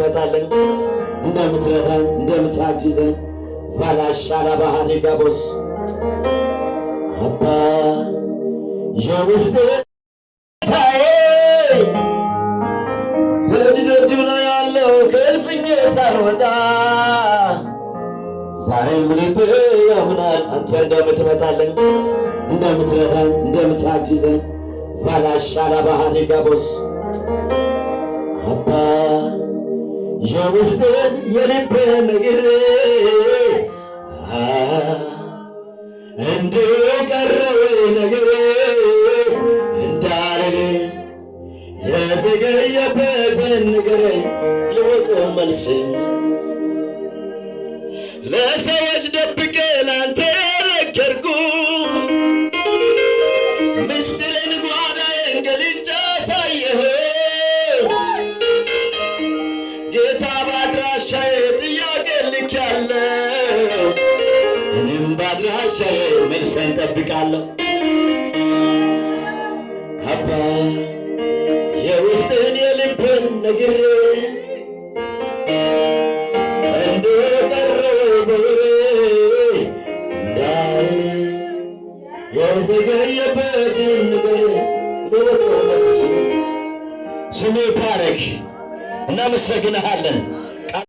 እንደምትመጣልን እንደምትረዳን እንደምታግዘን ባላሻላ ባህሪ ጋቦስ አባ የውስጥ ታዬ ደጅ ነው ያለው ከልፍኜ ሳልወጣ ዛሬም ልቤ ያምናል አንተ እንደምትመጣልን እንደምትረዳን እንደምታግዘን ባላሻላ ባህሪ ጋቦስ አባ የውስጥን የልቤን ነግሬ እንደቀረው ነግሬ እንዳልል የዘገየበትን ንገረኝ ልወቀው መልስ ለሰዎች ደብቄ ላንተ ነገርኩ ምስጢርን ጓዳዬን ገልጬ አሳየህ ጌታ ባድራሻዬ ጥያቄ ልኬያለሁ እኔም ባድራሻዬ መልስን ጠብቃለሁ አባ የውስጥን የልብን ነግሬ የዘገየበትን ንገረኝ ልወቀው መልስ ስምህ ይባረክ እናመሰግንሃለን